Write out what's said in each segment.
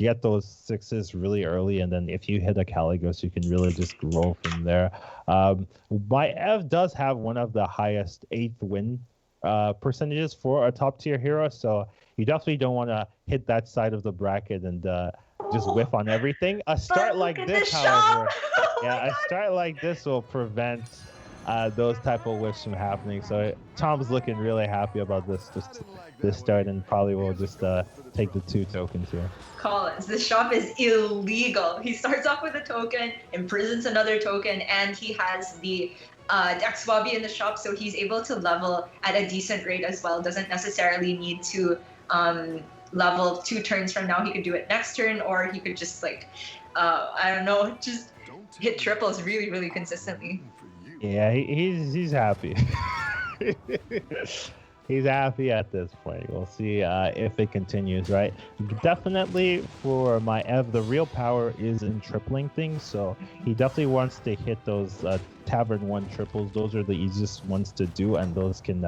get those 6s really early, and then if you hit a Caligos, you can really just grow from there. My Ev does have one of the highest 8th win percentages for a top tier hero, so you definitely don't want to hit that side of the bracket and just whiff on everything. A start like this, however, a start like this will prevent those type of whiffs from happening. So Tom's looking really happy about this start, and probably will just take the 2 tokens here. Collins, the shop is illegal. He starts off with a token, imprisons another token, and he has the Dex Swabby in the shop, so he's able to level at a decent rate as well. Doesn't necessarily need to level 2 turns from now. He could do it next turn, or he could just like, I don't know, just hit triples really, really consistently. Yeah, he's happy. He's happy at this point. We'll see if it continues, right? Definitely for my Ev, the real power is in tripling things. So he definitely wants to hit those Tavern 1 triples. Those are the easiest ones to do, and those can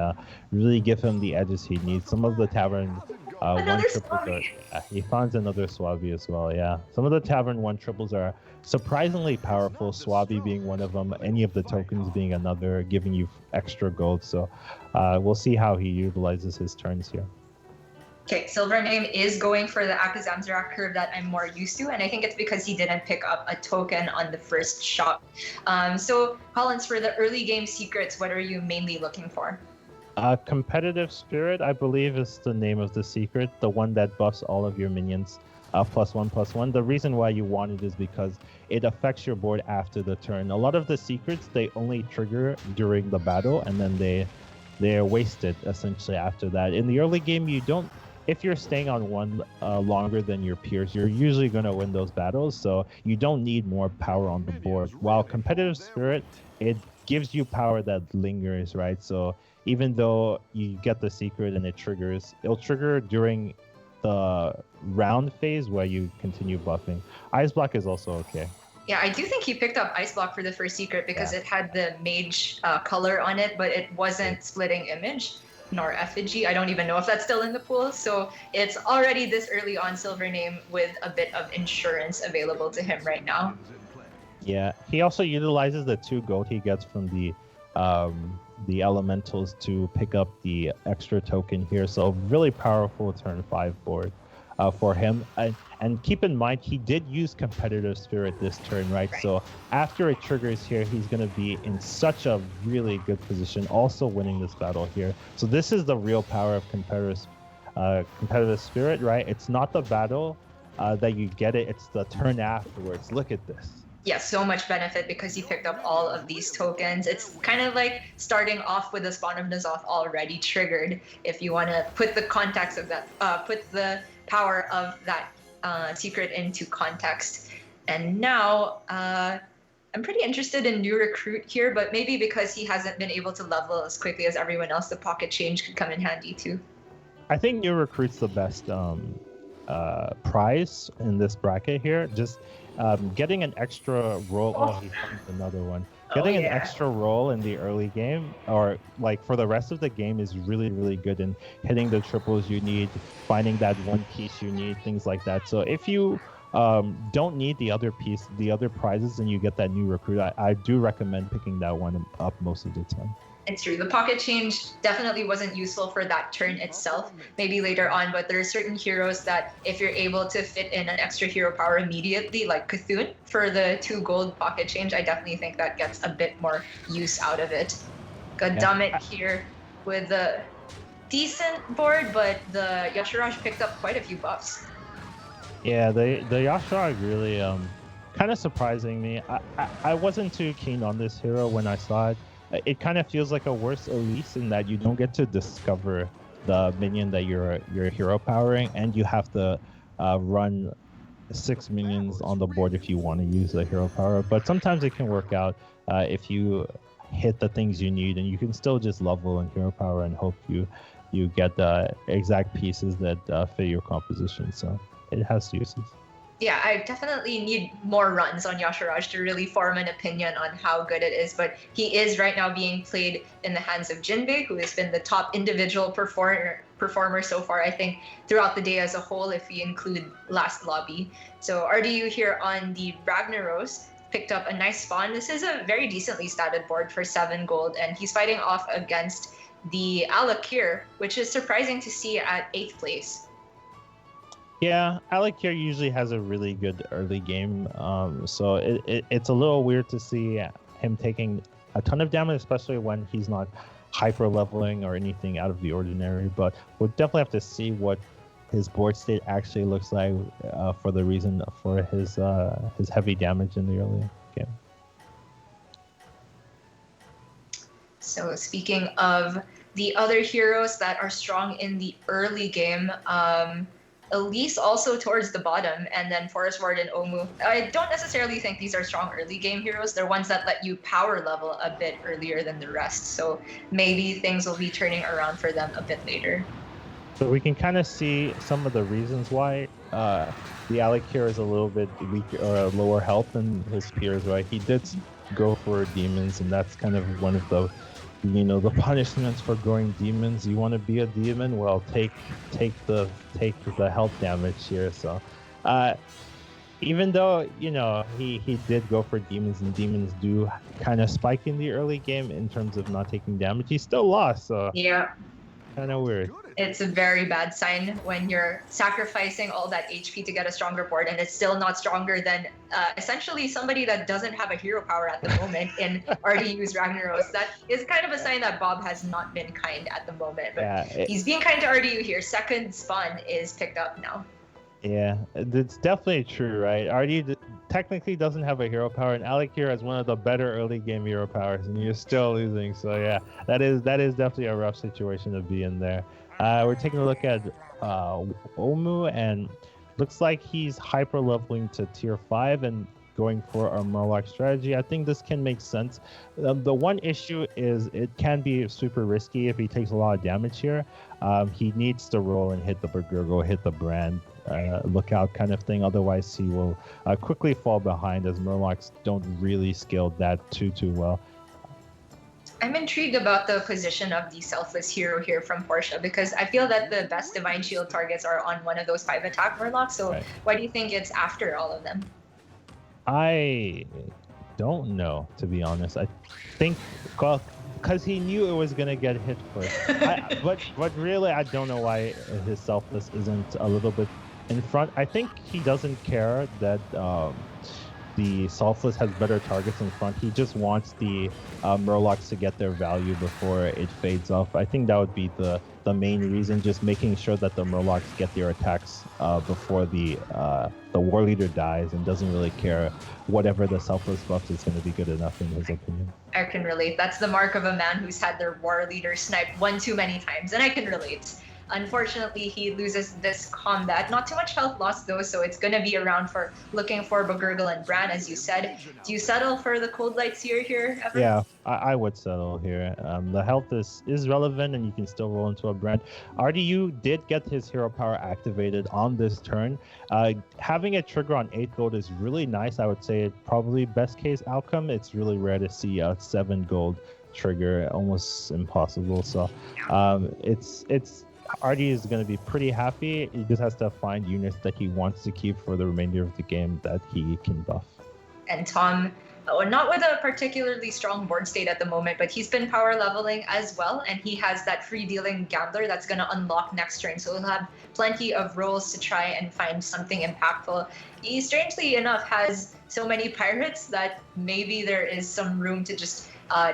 really give him the edges he needs. Some of the Tavern 1 triples he finds another Swabby as well, yeah. Some of the Tavern 1 triples are surprisingly powerful, Swabby being one of them, any of the tokens being another, giving you extra gold. So we'll see how he utilizes his turns here. Okay, SilverName is going for the Akazamzara curve that I'm more used to, and I think it's because he didn't pick up a token on the first shot. So Collins, for the early game secrets, what are you mainly looking for? Competitive Spirit, I believe, is the name of the secret, the one that buffs all of your minions +1/+1. The reason why you want it is because it affects your board after the turn. A lot of the secrets, they only trigger during the battle, and then they're wasted essentially after that. In the early game, you don't, if you're staying on one longer than your peers, you're usually going to win those battles, so you don't need more power on the board. While Competitive Spirit, it gives you power that lingers, right? So even though you get the secret and it triggers, it'll trigger during the round phase where you continue buffing. Ice Block is also okay. Yeah, I do think he picked up Ice Block for the first secret because it had the mage color on it, but it wasn't splitting image nor effigy. I don't even know if that's still in the pool. So it's already this early on SilverName with a bit of insurance available to him right now. Yeah, he also utilizes the 2 gold he gets from the elementals to pick up the extra token here. So really powerful turn 5 board for him. And keep in mind, he did use Competitive Spirit this turn, right? So after it triggers here, he's going to be in such a really good position, also winning this battle here. So this is the real power of Competitive Spirit, right? It's not the battle that you get it, it's the turn afterwards. Look at this. Yeah, so much benefit because he picked up all of these tokens. It's kind of like starting off with the Spawn of N'Zoth already triggered. If you want to put the context of that, put the power of that secret into context. And now, I'm pretty interested in New Recruit here, but maybe because he hasn't been able to level as quickly as everyone else, the Pocket Change could come in handy too. I think New Recruit's the best prize in this bracket here. Just getting an extra roll. Oh, he found another one. Getting an extra roll in the early game, or like for the rest of the game, is really, really good in hitting the triples you need, finding that one piece you need, things like that. So if you don't need the other piece, the other prizes, and you get that New Recruit, I do recommend picking that one up most of the time. It's true. The Pocket Change definitely wasn't useful for that turn itself, maybe later on, but there are certain heroes that if you're able to fit in an extra hero power immediately, like Cthulhu, for the 2 gold Pocket Change, I definitely think that gets a bit more use out of it. Goddammit here with a decent board, but the Yashiraj picked up quite a few buffs. Yeah, the Yashiraj really kind of surprising me. I wasn't too keen on this hero when I saw it. It kind of feels like a worse Elise in that you don't get to discover the minion that you're hero powering, and you have to run 6 minions on the board if you want to use the hero power. But sometimes it can work out if you hit the things you need, and you can still just level in hero power and hope you get the exact pieces that fit your composition. So it has uses. Yeah, I definitely need more runs on Yasharaj to really form an opinion on how good it is. But he is right now being played in the hands of Jinbei, who has been the top individual performer so far, I think, throughout the day as a whole, if we include last lobby. So RDU here on the Ragnaros picked up a nice spawn. This is a very decently statted board for 7 gold, and he's fighting off against the Alakir, which is surprising to see at 8th place. Yeah, Alakir usually has a really good early game, so it's a little weird to see him taking a ton of damage, especially when he's not hyper leveling or anything out of the ordinary. But we'll definitely have to see what his board state actually looks like for the reason for his heavy damage in the early game. So speaking of the other heroes that are strong in the early game, Elise also towards the bottom, and then Forest Ward and Omu. I don't necessarily think these are strong early game heroes. They're ones that let you power level a bit earlier than the rest. So maybe things will be turning around for them a bit later. So we can kind of see some of the reasons why the Alakir is a little bit weaker or lower health than his peers, right? He did go for demons, and that's kind of one of the the punishments for going demons. You want to be a demon? Well, take the health damage here. So even though he did go for demons, and demons do kind of spike in the early game in terms of not taking damage, he still lost. So yeah, kind of weird. It's a very bad sign when you're sacrificing all that HP to get a stronger board, and it's still not stronger than essentially somebody that doesn't have a hero power at the moment in RDU's Ragnaros. That is kind of a sign that Bob has not been kind at the moment, but he's being kind to RDU here. Second spawn is picked up now. Yeah, it's definitely true, right? RDU technically doesn't have a hero power, and Alakir has one of the better early game hero powers, and you're still losing. So yeah, that is definitely a rough situation to be in there. We're taking a look at Omu, and looks like he's hyper leveling to tier 5 and going for a Murloc strategy. I think this can make sense. The one issue is it can be super risky if he takes a lot of damage here. He needs to roll and hit the Burgurgo, hit the brand, lookout kind of thing. Otherwise, he will quickly fall behind, as Murlocs don't really scale that too well. I'm intrigued about the position of the selfless hero here from Portia, because I feel that the best Divine Shield targets are on one of those 5 attack Murlocs. So why do you think it's after all of them? I don't know, to be honest. I think because he knew it was gonna get hit first. But really, I don't know why his selfless isn't a little bit in front. I think he doesn't care that the selfless has better targets in front. He just wants the Murlocs to get their value before it fades off. I think that would be the main reason, just making sure that the Murlocs get their attacks before the war leader dies, and doesn't really care whatever the selfless buff is going to be good enough in his opinion. I can relate. That's the mark of a man who's had their war leader sniped one too many times, and I can relate. Unfortunately, he loses this combat. Not too much health lost though, so it's going to be around for looking for Bagurgle and Bran, as you said. Do you settle for the Cold Light Seer here, ever? Yeah, I would settle here. The health is relevant, and you can still roll into a Bran. RDU did get his hero power activated on this turn. Having a trigger on 8 gold is really nice. I would say it's probably best case outcome. It's really rare to see a 7 gold trigger, almost impossible. So it's RD is going to be pretty happy. He just has to find units that he wants to keep for the remainder of the game that he can buff. And Tom, not with a particularly strong board state at the moment, but he's been power leveling as well, and he has that free dealing Gambler that's going to unlock next turn, so he'll have plenty of rolls to try and find something impactful. He, strangely enough, has so many pirates that maybe there is some room to just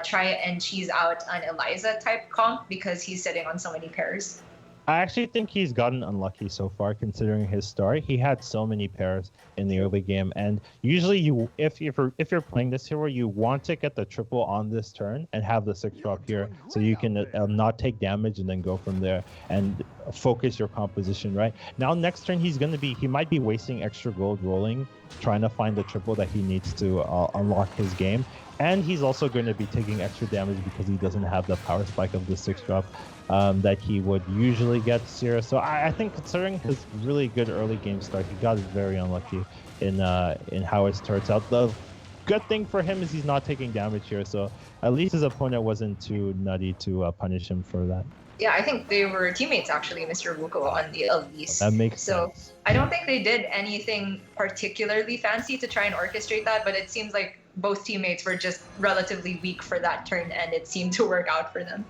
try and cheese out an Eliza type comp, because he's sitting on so many pairs. I actually think he's gotten unlucky so far, considering his start. He had so many pairs in the early game, and usually if you're playing this hero, you want to get the triple on this turn and have the 6 drop here, so you can not take damage and then go from there. And focus your composition, right? Now next turn he might be wasting extra gold rolling, trying to find the triple that he needs to unlock his game. And he's also going to be taking extra damage because he doesn't have the power spike of the 6-drop that he would usually get this year. So I think considering his really good early game start, he got very unlucky in how it starts out. The good thing for him is he's not taking damage here, so at least his opponent wasn't too nutty to punish him for that. Yeah, I think they were teammates actually, Mr. Wuko on the Elise. That makes sense. I don't think they did anything particularly fancy to try and orchestrate that, but it seems like both teammates were just relatively weak for that turn, and it seemed to work out for them.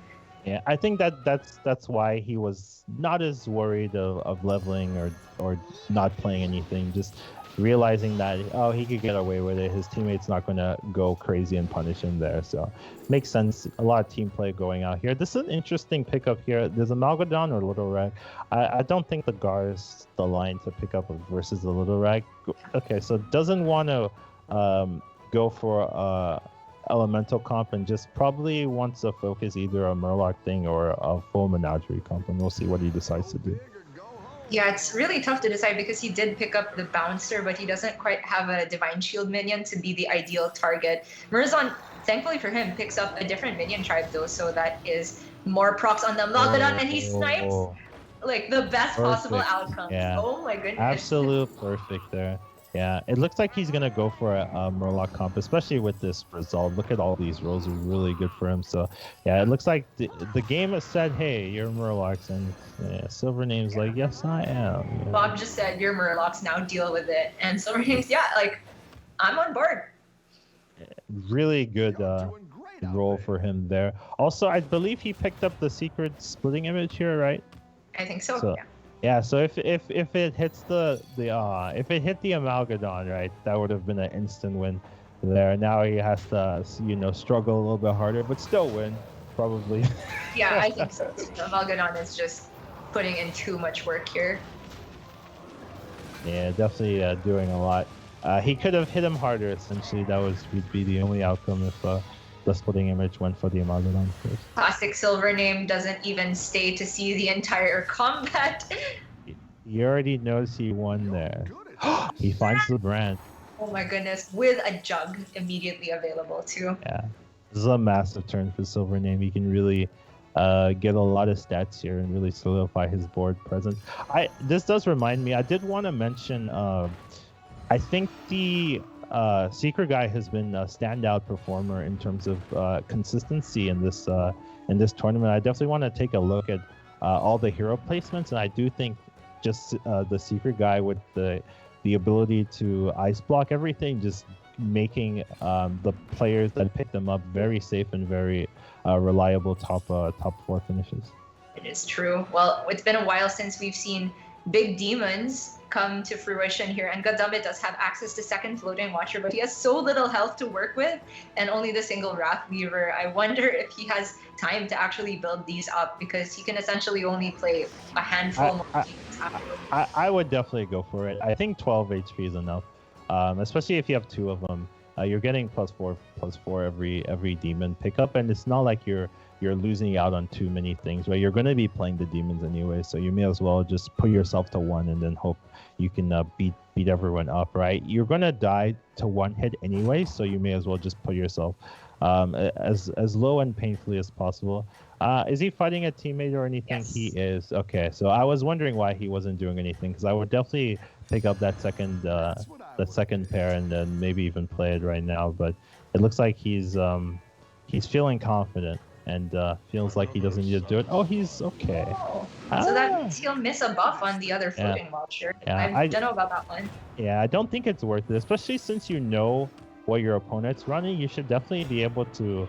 Yeah, I think that's why he was not as worried of leveling or not playing anything. Just realizing that he could get away with it. His teammate's not going to go crazy and punish him there. So makes sense. A lot of team play going out here. This is an interesting pickup here. There's a Malgadon or Little Rag. I don't think the Gar is the line to pick up versus the Little Rag. Okay, so doesn't want to go for elemental comp and just probably wants to focus either a Murloc thing or a full Menagerie comp, and we'll see what he decides to do. Yeah, it's really tough to decide because he did pick up the Bouncer, but he doesn't quite have a Divine Shield minion to be the ideal target. Murzon, thankfully for him, picks up a different minion tribe though, so that is more procs on the Malgadon, and he snipes like the best possible outcome. Yeah. Oh my goodness. Absolute perfect there. Yeah, it looks like he's gonna go for a Murloc comp, especially with this result. Look at all these rolls are really good for him. So yeah, it looks like the game has said, hey, you're Murlocs, and SilverName's like, yes, I am. Yeah. Bob just said, you're Murlocs, now deal with it. And SilverName's, yeah, like, I'm on board. Really good roll for him there. Also, I believe he picked up the secret splitting image here, right? I think so. Yeah. Yeah, so if it hits if it hit the Amalgadon, right, that would have been an instant win there. Now he has to, struggle a little bit harder, but still win, probably. Yeah, I think so. The Amalgadon is just putting in too much work here. Yeah, definitely doing a lot. He could have hit him harder, essentially. That would be the only outcome if the splitting image went for the Amalgadon first. Classic SilverName doesn't even stay to see the entire combat. He already knows he won there. He finds the brand. Oh my goodness, with a jug immediately available too. Yeah, this is a massive turn for SilverName. He can really get a lot of stats here and really solidify his board presence. This does remind me, I did want to mention, I think the Secret Guy has been a standout performer in terms of consistency in this tournament. I definitely want to take a look at all the hero placements, and I do think just the Secret Guy with the ability to ice block everything, just making the players that pick them up very safe and very reliable top 4 finishes. It is true. Well, it's been a while since we've seen big demons come to fruition here, and Goddammit does have access to second floating watcher, but he has so little health to work with and only the single Wrath Weaver. I wonder if he has time to actually build these up, because he can essentially only play a handful more demons afterwards. I would definitely go for it. I think 12 HP is enough, especially if you have 2 of them. You're getting +4/+4 every demon pickup, and it's not like you're losing out on too many things, right? You're going to be playing the demons anyway, so you may as well just put yourself to 1 and then hope you can beat everyone up, right? You're going to die to 1 hit anyway, so you may as well just put yourself as low and painfully as possible. Is he fighting a teammate or anything? Yes. He is. Okay, so I was wondering why he wasn't doing anything, because I would definitely pick up that second pair and then maybe even play it right now, but it looks like he's feeling confident and feels like he doesn't need to do it. Oh, he's okay. So that means he'll miss a buff on the other floating watcher. Yeah, I don't know about that one. Yeah, I don't think it's worth it, especially since you know what your opponent's running. You should definitely be able to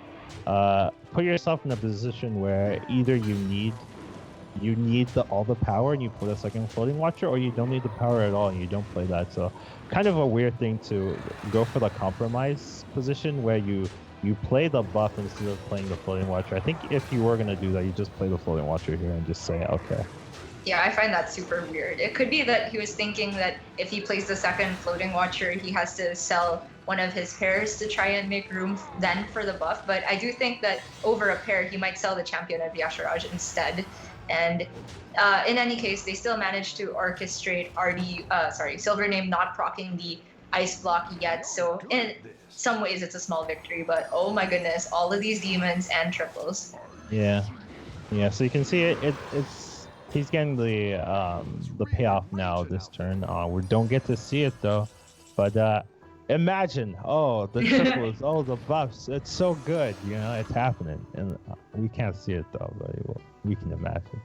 put yourself in a position where either you need all the power and you put a second floating watcher, or you don't need the power at all and you don't play that. So kind of a weird thing to go for the compromise position where you play the buff instead of playing the floating watcher. I think if you were going to do that, you just play the floating watcher here and just say, okay. Yeah, I find that super weird. It could be that he was thinking that if he plays the second floating watcher, he has to sell one of his pairs to try and make room then for the buff. But I do think that over a pair, he might sell the champion of Yasharaj instead. And in any case, they still managed to orchestrate SilverName not proccing the ice block yet. So in some ways, it's a small victory. But oh my goodness, all of these demons and triples. Yeah, yeah. So you can see it's he's getting the payoff now this turn. We don't get to see it though, but imagine, oh, the triples, oh, the buffs. It's so good, you know, it's happening, and we can't see it though, but we can imagine.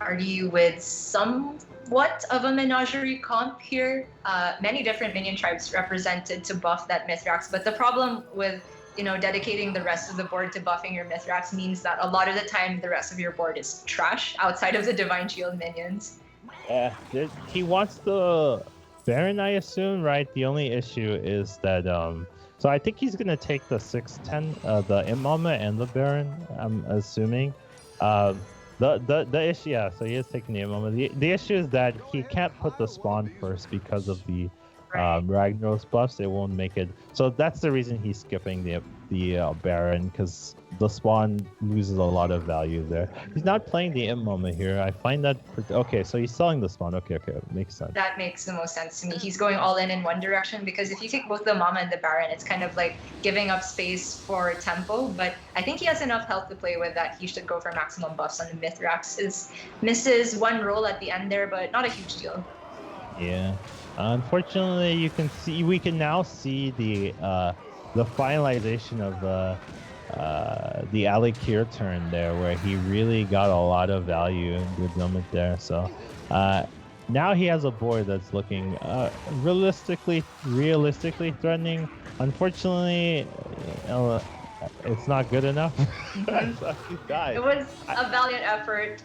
Argue with somewhat of a menagerie comp here. Many different minion tribes represented to buff that Mithrax, but the problem with dedicating the rest of the board to buffing your Mithrax means that a lot of the time the rest of your board is trash outside of the Divine Shield minions. Yeah, he wants the Baron, I assume, right? The only issue is that so I think he's gonna take the 6/10, the Imp Mama and the Baron, I'm assuming. The issue, yeah, so he is taking the Imp Mama. The issue is that he can't put the spawn first because of the Ragnaros buffs. It won't make it. So that's the reason he's skipping the Baron, because the spawn loses a lot of value there. He's not playing the Imp Mama here. I find that okay. So he's selling the spawn. Okay, makes sense. That makes the most sense to me. He's going all in one direction, because if you take both the Mama and the Baron, it's kind of like giving up space for tempo. But I think he has enough health to play with that he should go for maximum buffs on the Mithrax. Misses one roll at the end there, but not a huge deal. Yeah. Unfortunately, we can now see the finalization of the Alikir turn there, where he really got a lot of value in good moment there. So now he has a board that's looking realistically threatening. Unfortunately, it's not good enough. So he died. It was a valiant effort.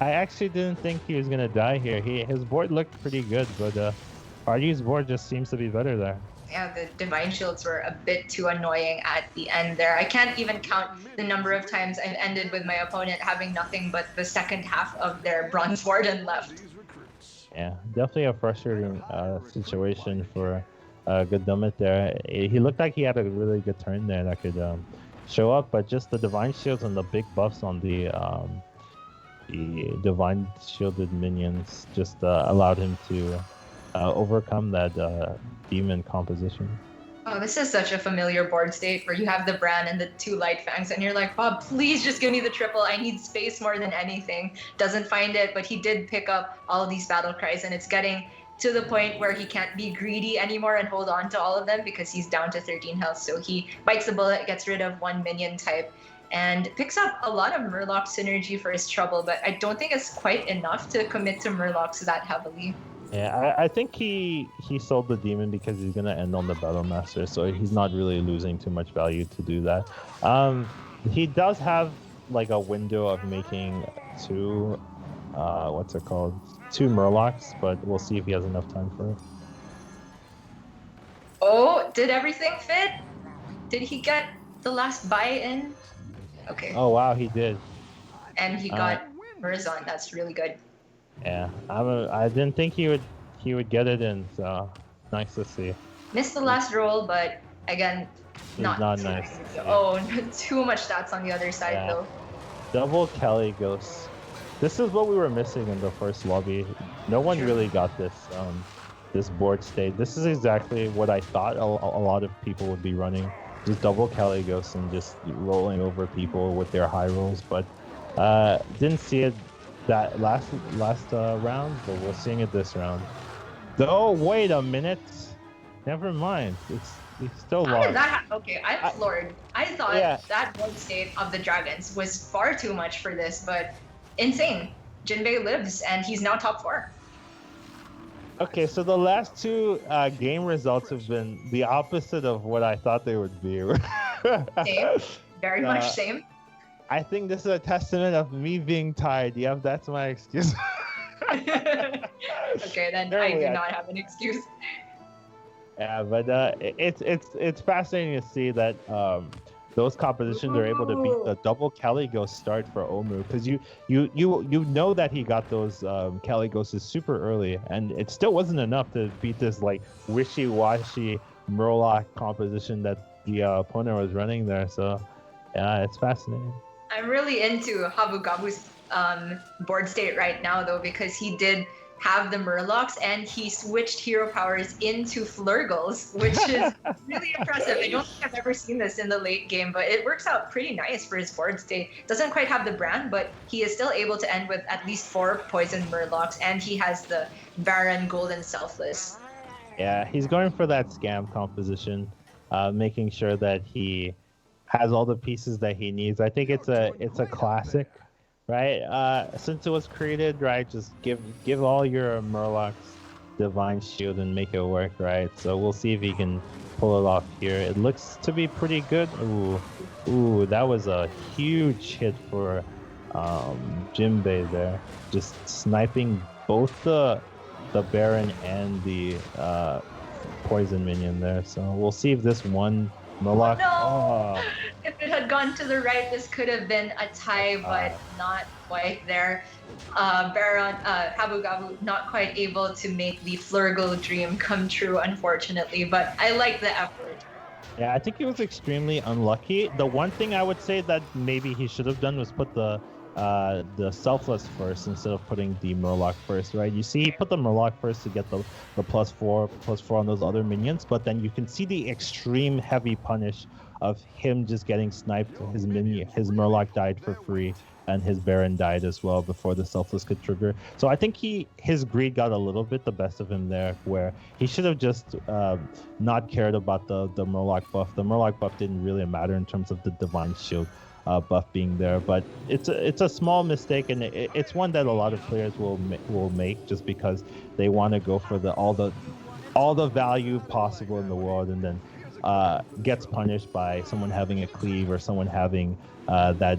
I actually didn't think he was gonna die here. His board looked pretty good, but Artie's board just seems to be better there. Yeah, the Divine Shields were a bit too annoying at the end there. I can't even count the number of times I've ended with my opponent having nothing but the second half of their Bronze Warden left. Yeah, definitely a frustrating situation for good Dummet there. He looked like he had a really good turn there that could show up, but just the Divine Shields and the big buffs on the Divine Shielded minions just allowed him to overcome that demon composition. Oh, this is such a familiar board state where you have the Bran and the two Light Fangs, and you're like, Bob, please just give me the triple. I need space more than anything. Doesn't find it, but he did pick up all of these battle cries, and it's getting to the point where he can't be greedy anymore and hold on to all of them because he's down to 13 health. So he bites the bullet, gets rid of one minion type, and picks up a lot of Murloc synergy for his trouble, but I don't think it's quite enough to commit to Murlocs that heavily. Yeah, I think he sold the demon because he's gonna end on the Battle Master, so he's not really losing too much value to do that. He does have like a window of making two Murlocs, but we'll see if he has enough time for it. Oh, did everything fit? Did he get the last buy-in? Okay. Oh wow, he did. And he got Murzon. That's really good. Yeah, I didn't think he would get it in, so nice to see. Missed the last roll, but again, not nice. Oh, too much stats on the other side though. Double Kelly Ghost. This is what we were missing in the first lobby. No one really got this board state. This is exactly what I thought a lot of people would be running. Just double Kelly Ghosts and just rolling over people with their high rolls, but didn't see it that last round, but we're seeing it this round. Oh, wait a minute. Never mind. It's still lost. Okay, I'm floored. I thought that board state of the Dragons was far too much for this, but insane. Jinbei lives, and he's now top 4. Okay, so the last two game results have been the opposite of what I thought they would be. Same. Very much same. I think this is a testament of me being tired. Yep, that's my excuse. Okay, then I do not have an excuse. Yeah, but it's fascinating to see that those compositions are able to beat the double Kelly Ghost start for Omu, because you know that he got those Kelly Ghosts super early, and it still wasn't enough to beat this like wishy-washy Murloc composition that the opponent was running there. So yeah, it's fascinating. I'm really into Habugabu's board state right now though, because he did have the Murlocs and he switched hero powers into Flurgles, which is really impressive. I don't think I've ever seen this in the late game, but it works out pretty nice for his board state. Doesn't quite have the brand, but he is still able to end with at least 4 poison Murlocs, and he has the Baron Golden Selfless. Yeah, he's going for that scam composition, making sure that he has all the pieces that he needs. I think it's a classic, right? Since it was created, right, just give all your Murlocs Divine Shield and make it work, right? So we'll see if he can pull it off here. It looks to be pretty good. Ooh, that was a huge hit for Jinbei there. Just sniping both the Baron and the poison minion there. So we'll see if this one Murloc. No! Oh. If it had gone to the right, this could have been a tie, but not quite there. Baron Habugabu not quite able to make the Flurgle dream come true, unfortunately, but I like the effort. Yeah, I think he was extremely unlucky. The one thing I would say that maybe he should have done was put the Selfless first instead of putting the Murloc first, right? You see, he put the Murloc first to get the +4 on those other minions, but then you can see the extreme heavy punish of him just getting sniped. His Murloc died for free, and his Baron died as well before the Selfless could trigger. So I think his greed got a little bit the best of him there, where he should have just not cared about the Murloc buff. The Murloc buff didn't really matter in terms of the Divine Shield buff being there, but it's a small mistake, and it's one that a lot of players will make just because they want to go for all the value possible in the world, and then gets punished by someone having a cleave or someone having that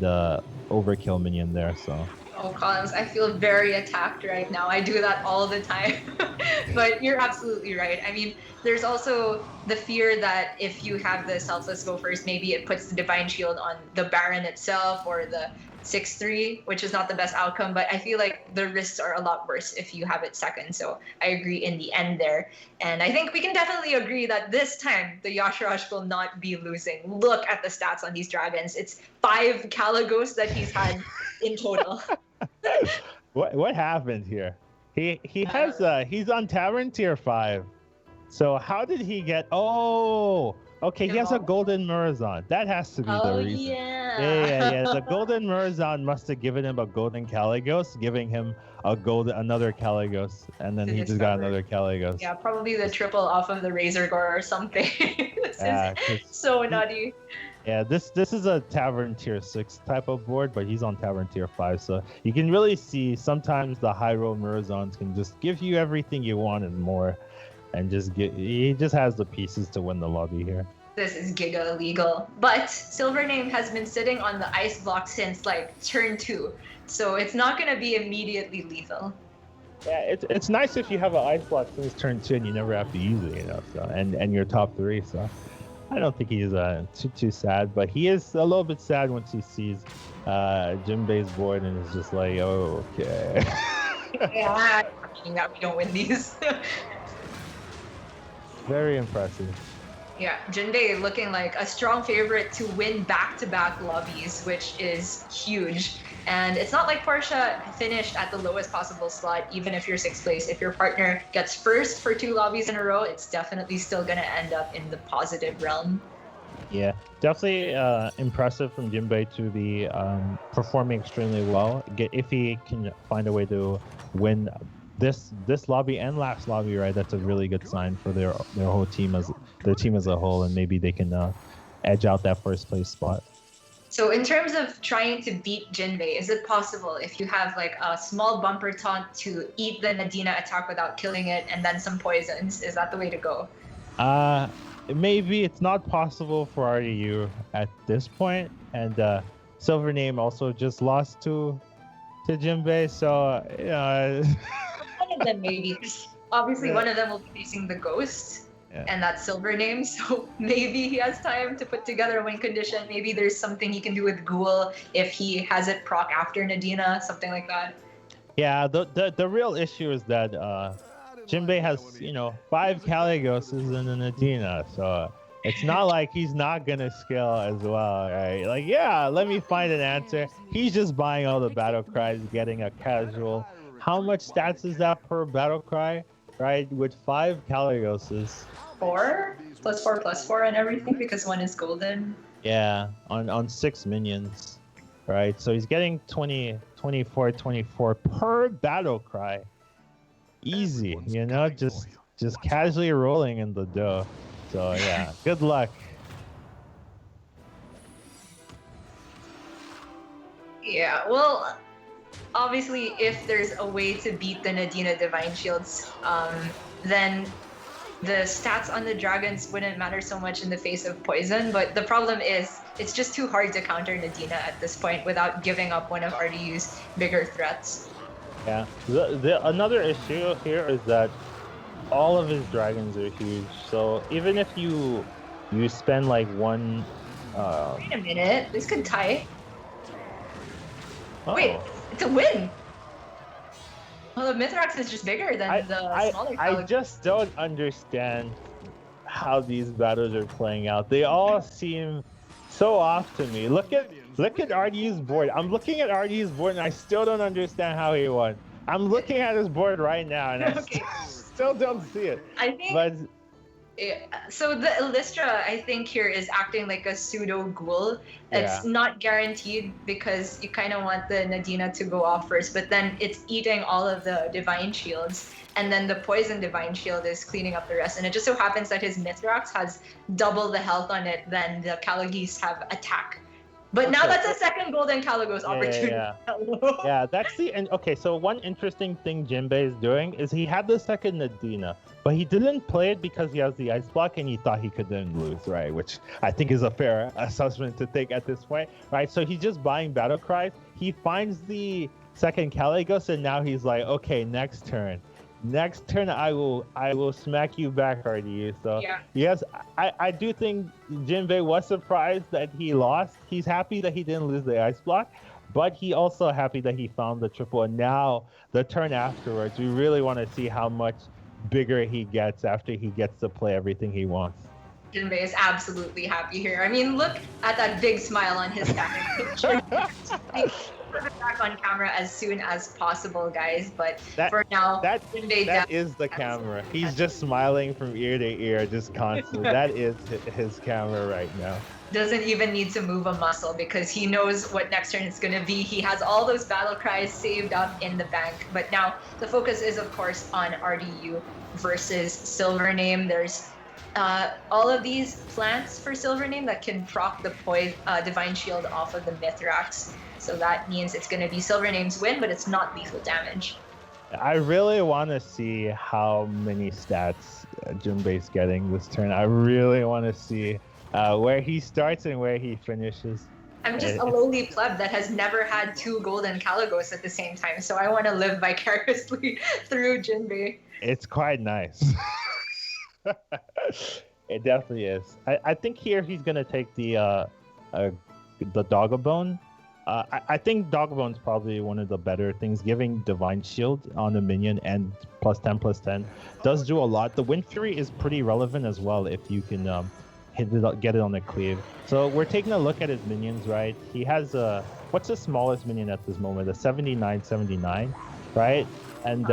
overkill minion there. So. Oh, Collins, I feel very attacked right now. I do that all the time. But you're absolutely right. I mean, there's also the fear that if you have the Selfless go first, maybe it puts the Divine Shield on the Baron itself or the 6-3, which is not the best outcome. But I feel like the risks are a lot worse if you have it second. So I agree in the end there. And I think we can definitely agree that this time the Yashirash will not be losing. Look at the stats on these dragons. It's 5 Caligos that he's had in total. What happened here? He has he's on Tavern tier 5. So how did he get? Oh, okay. He has a golden Murazon. That has to be the reason. Yeah. The golden Murazon must have given him a golden Caligos, giving him another Caligos, and then he just got another Caligos. Yeah, probably the triple off of the Razor Gore or something. This is so nutty. Yeah, this is a Tavern tier 6 type of board, but he's on Tavern tier 5, so you can really see sometimes the high roll Murazons can just give you everything you want and more, and he just has the pieces to win the lobby here. This is giga illegal, but SilverName has been sitting on the ice block since like turn 2, so it's not going to be immediately lethal. Yeah, it's nice if you have an ice block since turn 2 and you never have to use it, So and you're top 3, so. I don't think he's too sad, but he is a little bit sad once he sees Jinbei's board and is just like, oh, okay. Yeah, meaning that we don't win these. Very impressive. Yeah, Jinbei looking like a strong favorite to win back-to-back lobbies, which is huge. And it's not like Portia finished at the lowest possible slot, even if you're 6th place. If your partner gets first for 2 lobbies in a row, it's definitely still going to end up in the positive realm. Yeah, definitely impressive from Jinbei to be performing extremely well. If he can find a way to win this lobby and last lobby, right, that's a really good sign for their whole team as a whole, and maybe they can edge out that first place spot. So in terms of trying to beat Jinbei, is it possible if you have like a small bumper taunt to eat the Nadina attack without killing it and then some poisons? Is that the way to go? Maybe it's not possible for RDU at this point, and SilverName also just lost to Jinbei, so one of them maybe. Obviously, one of them will be facing the ghost. Yeah. And that's SilverName, so maybe he has time to put together a win condition. Maybe there's something he can do with Ghoul if he has it proc after Nadina, something like that. Yeah, the real issue is that Jinbei has 5 Caligoses and a Nadina, so It's not like he's not gonna scale as well, right? Like, yeah, let me find an answer. He's just buying all the battle cries, getting a casual. How much stats is that per battle cry, right? With 5 Caligoses. 4 + 4 and everything because one is golden. Yeah, on 6 minions, right? So he's getting 24 per battle cry. Easy, you know, just casually rolling in the dough. So yeah, good luck. Yeah, well, obviously, if there's a way to beat the Nadina Divine Shields, then the stats on the dragons wouldn't matter so much in the face of poison. But the problem is, it's just too hard to counter Nadina at this point without giving up one of RDU's bigger threats. Yeah, another issue here is that all of his dragons are huge. So even if you spend like one. Wait a minute, this could tie. Oh. Wait, it's a win. Well, the Mithrax is just bigger than the smaller I just don't understand how these battles are playing out. They all seem so off to me. Look at RDU's board. I'm looking at RDU's board and I still don't understand how he won. I'm looking at his board right now and I still don't see it. I think. But so the Illustra, I think here is acting like a pseudo ghoul. It's not guaranteed because you kind of want the Nadina to go off first, but then it's eating all of the divine shields, and then the poison divine shield is cleaning up the rest. And it just so happens that his Mithrax has double the health on it than the Caligos have attack. But now that's a second golden Caligos opportunity. Yeah, that's the end. Okay, so one interesting thing Jinbei is doing is he had the second Nadina, but he didn't play it because he has the ice block and he thought he could then lose, right? Which I think is a fair assessment to take at this point, right? So he's just buying battle cries. He finds the second Caligos and now he's like, okay, next turn I will smack you back, RDU. So yes, I do think Jinbei was surprised that he lost. He's happy that he didn't lose the ice block, but he also happy that he found the triple. And now the turn afterwards, we really want to see how much bigger he gets after he gets to play everything he wants. Jinbei is absolutely happy here. I mean, look at that big smile on his picture. Put it back on camera as soon as possible, guys. But for now, Jinbei that is the camera. He's just smiling from ear to ear, just constantly. That is his camera right now. Doesn't even need to move a muscle because he knows what next turn is going to be. He has all those battle cries saved up in the bank. But now the focus is, of course, on RDU versus SilverName. There's all of these plants for SilverName that can proc the Divine Shield off of the Mithrax. So that means it's going to be SilverName's win, but it's not lethal damage. I really want to see how many stats Jinbei's getting this turn. I really want to see where he starts and where he finishes. I'm just a lowly pleb that has never had 2 golden Caligos at the same time, so I want to live vicariously through Jinbei. It's quite nice. It definitely is. I think here he's gonna take the Doggabone. I think Dogbone's probably one of the better things. Giving Divine Shield on the minion and +10/+10 does do a lot. The Wind Fury is pretty relevant as well if you can get it on the cleave. So we're taking a look at his minions, right? He has what's the smallest minion at this moment? A 79, right? And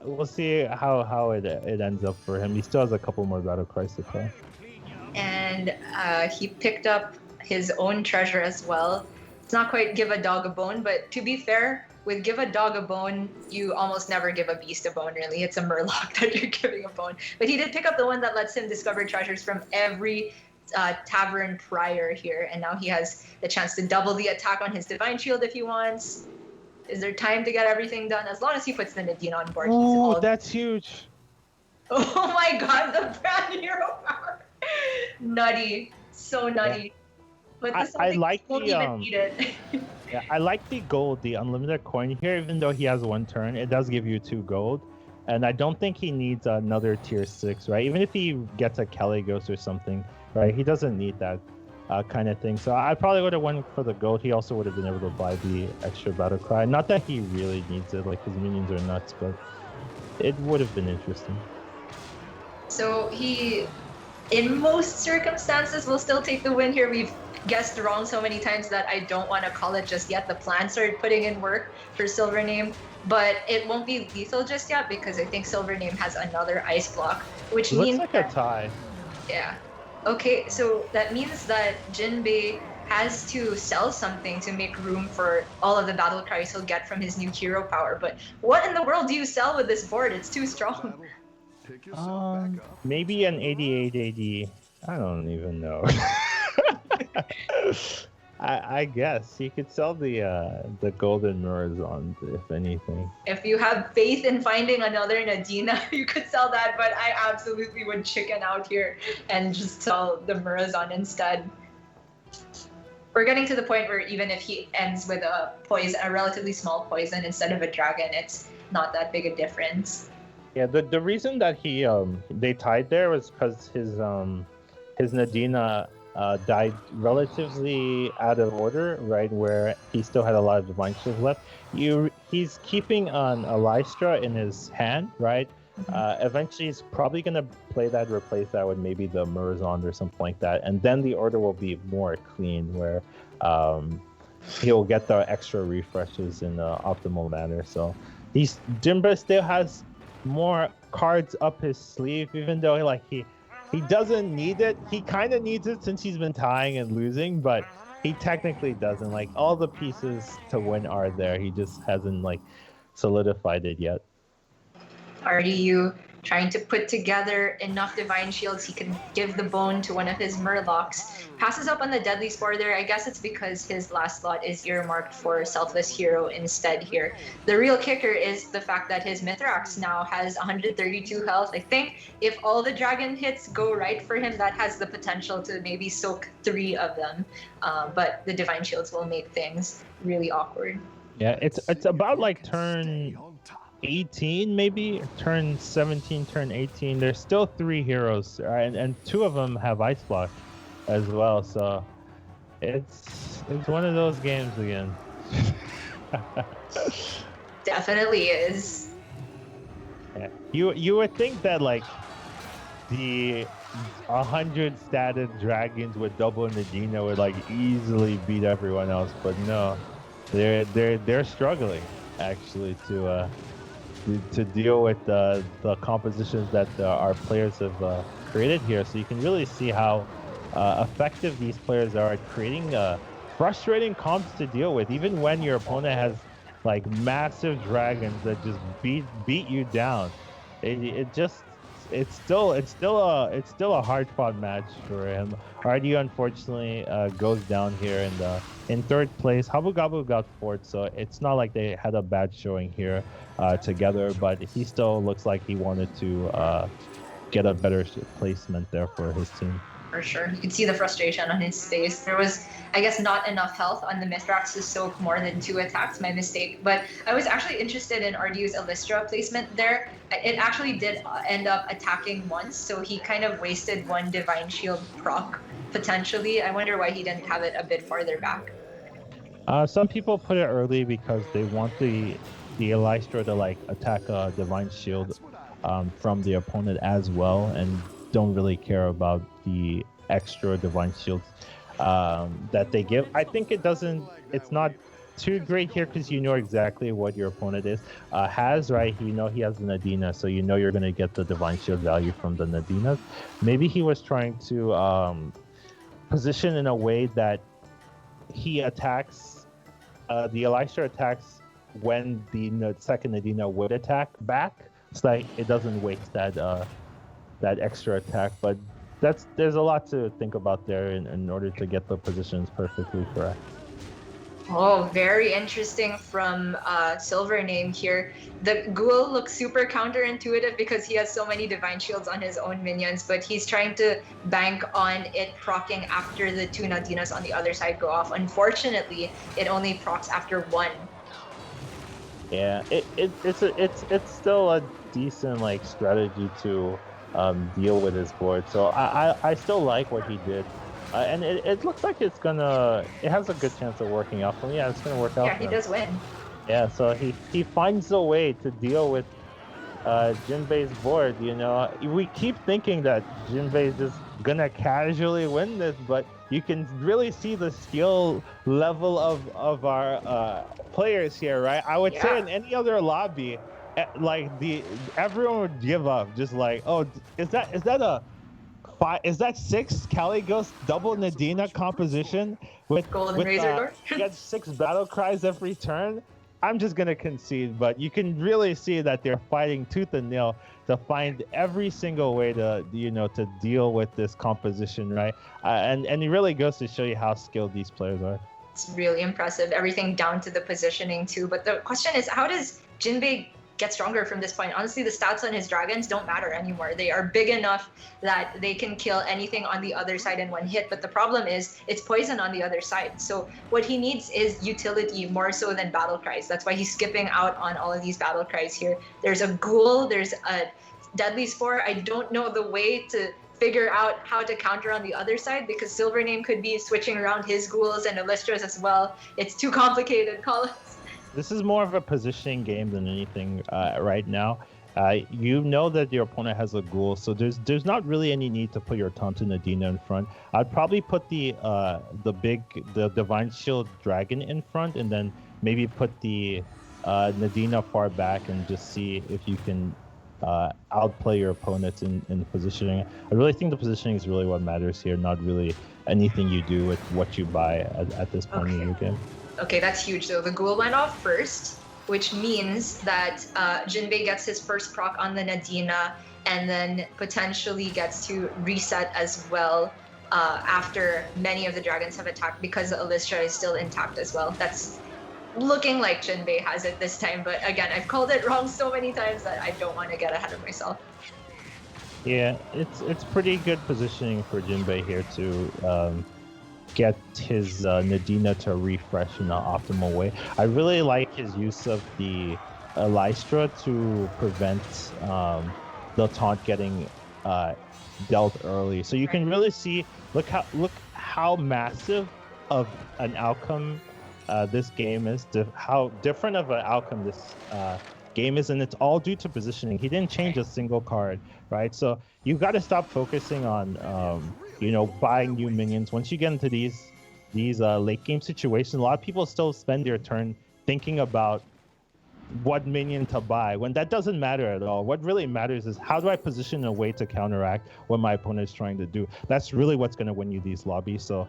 we'll see how it ends up for him. He still has a couple more battle cries to play. And he picked up his own treasure as well. It's not quite give a dog a bone, but to be fair, with give a dog a bone, you almost never give a beast a bone, really. It's a Murloc that you're giving a bone. But he did pick up the one that lets him discover treasures from every tavern prior here, and now he has the chance to double the attack on his Divine Shield if he wants. Is there time to get everything done? As long as he puts the Nadine on board. Oh, that's huge. Oh my god, the brand hero power. Nutty. So nutty. Yeah. But I like won't even need it. Yeah, I like the gold, the unlimited coin here. Even though he has 1 turn, it does give you 2 gold. And I don't think he needs another tier 6, right? Even if he gets a Caligos or something, right? He doesn't need that kind of thing. So I probably would have went for the gold. He also would have been able to buy the extra battle cry. Not that he really needs it, like his minions are nuts, but it would have been interesting. So he in most circumstances will still take the win here. We've guessed wrong so many times that I don't want to call it just yet. The plan started putting in work for SilverName, but it won't be lethal just yet because I think SilverName has another ice block, which Looks means like a tie. yeah. Okay, so that means that Jinbei has to sell something to make room for all of the battle cries he'll get from his new hero power. But what in the world do you sell with this board? It's too strong. Maybe an 88 AD. I don't even know. I guess he could sell the golden Murazon if anything. If you have faith in finding another Nadina, you could sell that, but I absolutely would chicken out here and just sell the Murazon instead. We're getting to the point where even if he ends with a poison, a relatively small poison instead of a dragon, it's not that big a difference. Yeah, the reason that he they tied there was because his Nadina died relatively out of order, right, where he still had a lot of divine shields left. He's keeping an Elystra in his hand, right? Eventually he's probably gonna play that, replace that with maybe the Murazon or something like that, and then the order will be more clean, where he'll get the extra refreshes in an optimal manner. So Jinbei still has more cards up his sleeve, even though he doesn't need it. He kind of needs it since he's been tying and losing, but he technically doesn't. Like, all the pieces to win are there. He just hasn't solidified it yet. Are you trying to put together enough divine shields he can give the bone to one of his Murlocs? Passes up on the deadly spore there. I guess it's because his last slot is earmarked for selfless hero instead here. The real kicker is the fact that his Mithrax now has 132 health. I think if all the dragon hits go right for him, that has the potential to maybe soak 3 of them. But the divine shields will make things really awkward. Yeah, it's about turn 18, maybe turn 17, turn 18. There's still 3 heroes, and 2 of them have ice block as well. So it's one of those games again. Definitely is. Yeah. You would think that the 100 statted dragons with double Nadina would easily beat everyone else, but no, they're struggling actually to deal with the compositions that our players have created here. So you can really see how effective these players are at creating frustrating comps to deal with, even when your opponent has massive dragons that just beat you down. It's still a hard fought match for him. RD unfortunately goes down here in 3rd place. Habu Gabu got 4th, so it's not like they had a bad showing here together, but he still looks like he wanted to get a better placement there for his team. For sure. You can see the frustration on his face. There was, I guess, not enough health on the Mithrax to soak more than 2 attacks. My mistake. But I was actually interested in Ardu's Elystra placement there. It actually did end up attacking once, so he kind of wasted 1 Divine Shield proc, potentially. I wonder why he didn't have it a bit farther back. Some people put it early because they want the Elystra to attack a Divine Shield from the opponent as well, and don't really care about the extra divine shields that they give. I think it's not too great here because you know exactly what your opponent has, right? You know he has the Nadina, so you know you're going to get the divine shield value from the Nadinas. Maybe he was trying to position in a way that he attacks, the Elystra attacks when the second Nadina would attack back, so it doesn't waste that extra attack. But there's a lot to think about there in order to get the positions perfectly correct. Oh, very interesting from SilverName here. The Ghoul looks super counterintuitive because he has so many divine shields on his own minions, but he's trying to bank on it proccing after the 2 Nadinas on the other side go off. Unfortunately, it only procs after 1. Yeah, it's still a decent strategy to deal with his board. So I still like what he did. And it looks like it has a good chance of working out for him. Yeah, it's gonna work out. Yeah, he does win. Yeah, so he finds a way to deal with Jinbei's board. You know, we keep thinking that Jinbei's just gonna casually win this, but you can really see the skill level of our players here, right? I would say in any other lobby, like everyone would give up, just like, oh, is that a five? Is that 6 Cali Ghost double Nadina composition with Golden Razor Door? you get 6 battle cries every turn? I'm just gonna concede, but you can really see that they're fighting tooth and nail to find every single way to to deal with this composition, right? And it really goes to show you how skilled these players are. It's really impressive, everything down to the positioning too. But the question is, how does Jinbei get stronger from this point? Honestly, the stats on his dragons don't matter anymore. They are big enough that they can kill anything on the other side in one hit. But the problem is it's poison on the other side. So what he needs is utility more so than battle cries. That's why he's skipping out on all of these battle cries here. There's a ghoul, there's a deadly spore. I don't know the way to figure out how to counter on the other side because SilverName could be switching around his ghouls and Illustras as well. It's too complicated, Collins. This is more of a positioning game than anything right now. You know that your opponent has a ghoul, so there's not really any need to put your Taunton Nadina in front. I'd probably put the Divine Shield Dragon in front, and then maybe put the Nadina far back and just see if you can outplay your opponents in positioning. I really think the positioning is really what matters here, not really anything you do with what you buy at this point in the game. Okay, that's huge. So the ghoul went off first, which means that Jinbei gets his first proc on the Nadina and then potentially gets to reset as well after many of the dragons have attacked because the Illustra is still intact as well. That's looking like Jinbei has it this time, but again, I've called it wrong so many times that I don't want to get ahead of myself. Yeah, it's pretty good positioning for Jinbei here to get his Nadina to refresh in an optimal way. I really like his use of the Lystra to prevent the taunt getting dealt early. So you can really see, look how massive of an outcome this game is, how different of an outcome this game is, and it's all due to positioning. He didn't change a single card, right? So you've got to stop focusing on buying new minions. Once you get into these late game situations, a lot of people still spend their turn thinking about what minion to buy, when that doesn't matter at all. What really matters is, how do I position a way to counteract what my opponent is trying to do? That's really what's going to win you these lobbies. So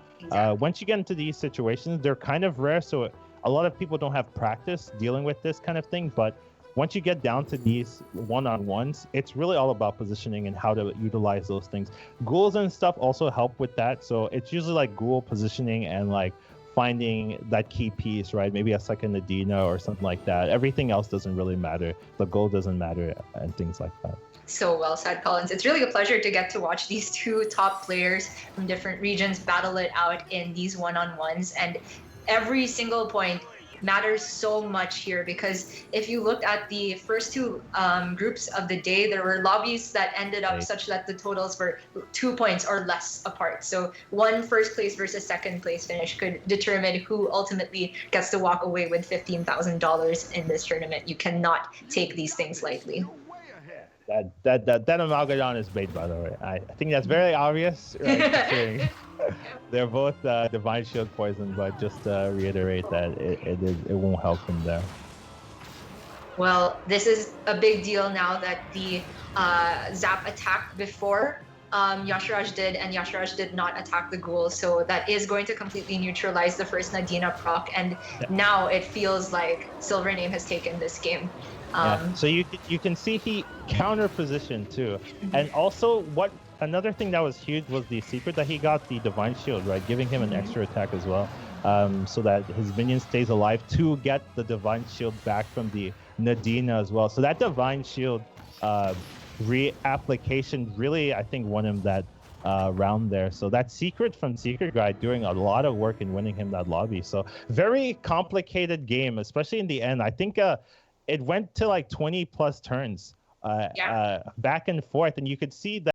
once you get into these situations, they're kind of rare, so a lot of people don't have practice dealing with this kind of thing. But once you get down to these one-on-ones, it's really all about positioning and how to utilize those things. Ghouls and stuff also help with that. So it's usually like ghoul positioning and like finding that key piece, right? Maybe a second Nadina or something like that. Everything else doesn't really matter. The goal doesn't matter and things like that. So well said, Collins. It's really a pleasure to get to watch these two top players from different regions battle it out in these one-on-ones. And every single point matters so much here, because if you looked at the first two groups of the day, there were lobbies that ended up such that the totals were 2 points or less apart. So one first place versus second place finish could determine who ultimately gets to walk away with $15,000 in this tournament. You cannot take these things lightly. That Amalgadon is bait, by the way. I think that's very obvious, right? They're both Divine Shield poison, but just to reiterate that it won't help him there. Well, this is a big deal now that the Zap attacked before Yashraj did, and Yashraj did not attack the ghoul, so that is going to completely neutralize the first Nadina proc, and now it feels like SilverName has taken this game. So you can see he counter positioned too, and also another thing that was huge was the secret that he got, the Divine Shield, right, giving him an extra attack as well, so that his minion stays alive to get the Divine Shield back from the Nadina as well. So that Divine Shield reapplication really, I think, won him that round there. So that secret from Secret Guy doing a lot of work in winning him that lobby. So very complicated game, especially in the end. I think it went to like 20 plus turns back and forth, and you could see that